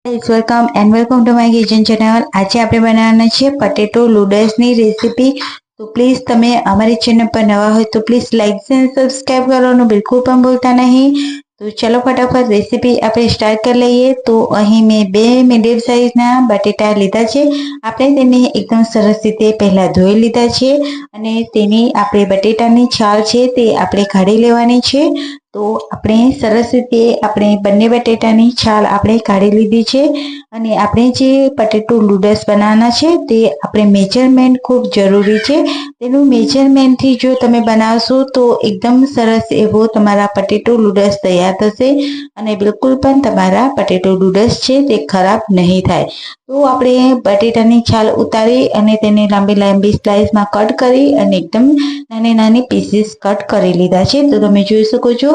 Welcome and welcome to my kitchen channel. આજે આપણે બનાવવાના છે પટેટો નૂડલ્સની રેસીપી। તો પ્લીઝ તમે અમારી ચેનલ પર નવા હોય તો પ્લીઝ લાઇક એન્ડ સબસ્ક્રાઇબ કરવાનું બિલકુલ પણ ભૂલતા નહીં। તો ચલો ફટાફટ રેસીપી આપણે સ્ટાર્ટ કરી લઈએ। તો અહીં મેં 2 મીડિયમ સાઇઝના બટેટા લીધા છે। આપણે તેને એકદમ સરસ રીતે પહેલાં ધોઈ લીધા છે અને તેની આપણે બટેટાની છાલ છે તે આપણે કાઢી લેવાની છે। તો આપણે સરસ રીતે આપણે બંને બટેટાની છાલ આપણે કાઢી લીધી છે અને આપણે જે પટેટો નૂડલ્સ બનાવવાના છે તે આપણે મેજરમેન્ટ ખૂબ જરૂરી છે। તેનું મેજરમેન્ટથી જો તમે બનાવશો તો એકદમ સરસ એવો તમારા પટેટો નૂડલ્સ તૈયાર થશે અને બિલકુલ પણ તમારા પટેટો નૂડલ્સ છે તે ખરાબ નહીં થાય। તો આપણે બટેટાની છાલ ઉતારી અને તેને લાંબી લાંબી સ્લાઇસમાં કટ કરી અને એકદમ નાની નાની પીસીસ કટ કરી લીધા છે। તો તમે જોઈ શકો છો।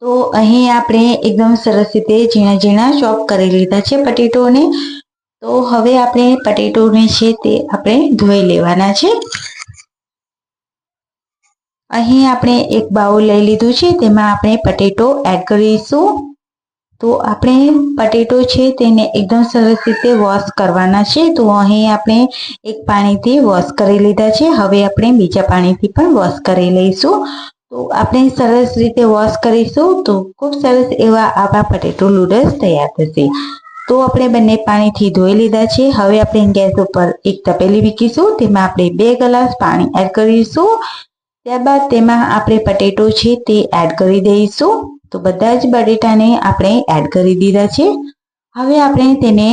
તો અહીં આપણે એકદમ સરસ રીતે ઝીણા ઝીણા ચોપ કરી લીધા છે પટેટોને। તો હવે આપણે પટેટોને છે તે આપણે ધોઈ લેવાના છે। અહીં આપણે એક બાઉલ લઈ લીધું છે, તેમાં આપણે પટેટો એડ કરીશું। તો આપણે પટેટો છે તેને એકદમ સરસ રીતે વોશ કરવાના છે। તો અહીં આપણે એક પાણીથી વોશ કરી લીધા છે, હવે આપણે બીજા પાણીથી પણ વોશ કરી લઈશું। તો આપણે સરસ રીતે વોશ કરીશું તો ખૂબ સરસ એવા આપણા પટેટો નૂડલ્સ તૈયાર થશે। તો આપણે બંને પાણીથી ધોઈ લીધા છે। હવે આપણે ગેસ ઉપર એક તપેલી મૂકીશું, તેમાં આપણે 2 ગ્લાસ પાણી એડ કરીશું। ત્યારબાદ તેમાં આપણે પટેટો છે તે એડ કરી દઈશું। તો બધા જ બટેટાને આપણે એડ કરી દીધા છે। હવે આપણે તેને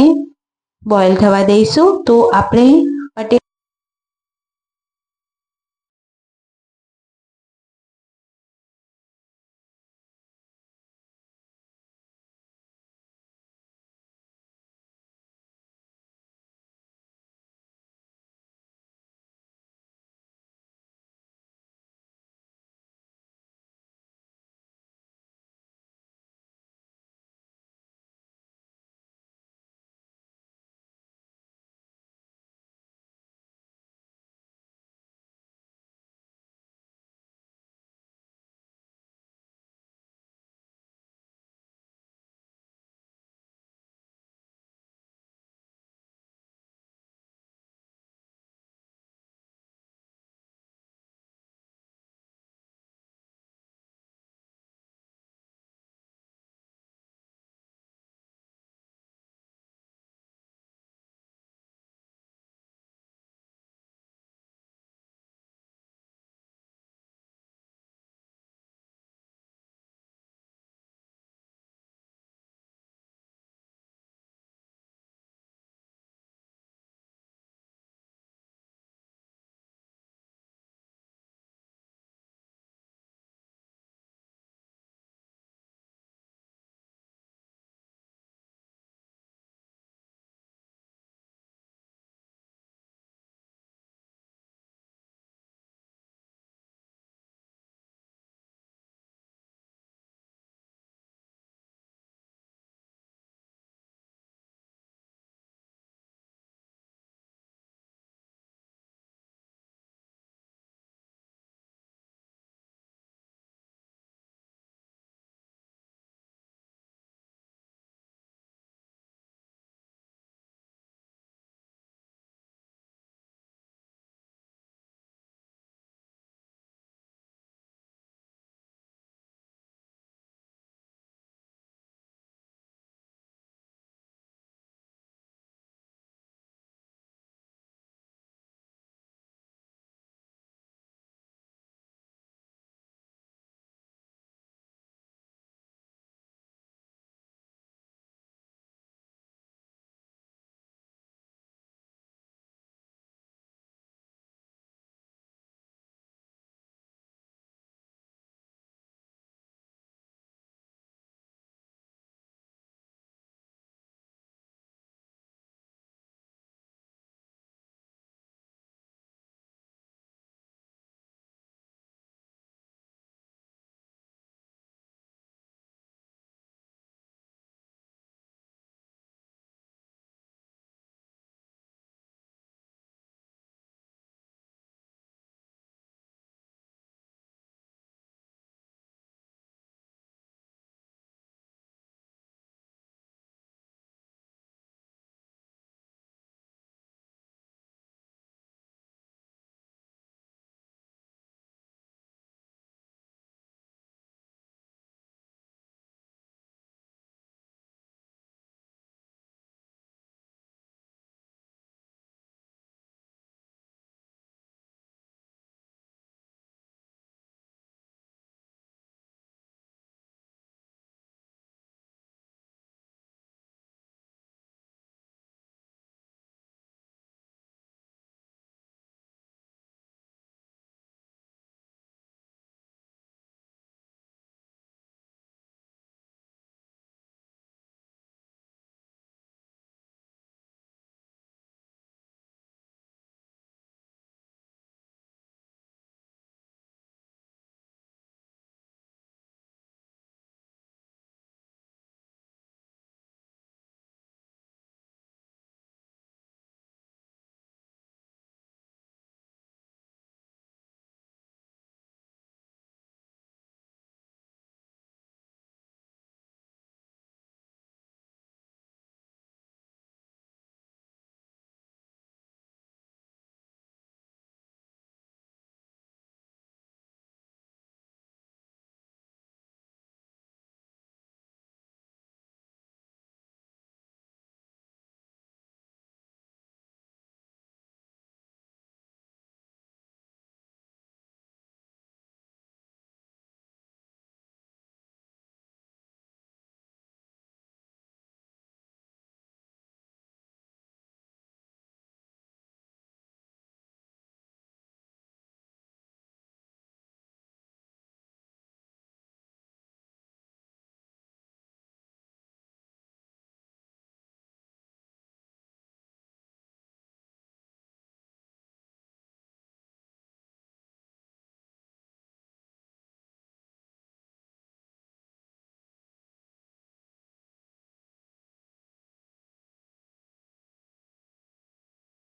બોઇલ થવા દઈશું। તો આપણે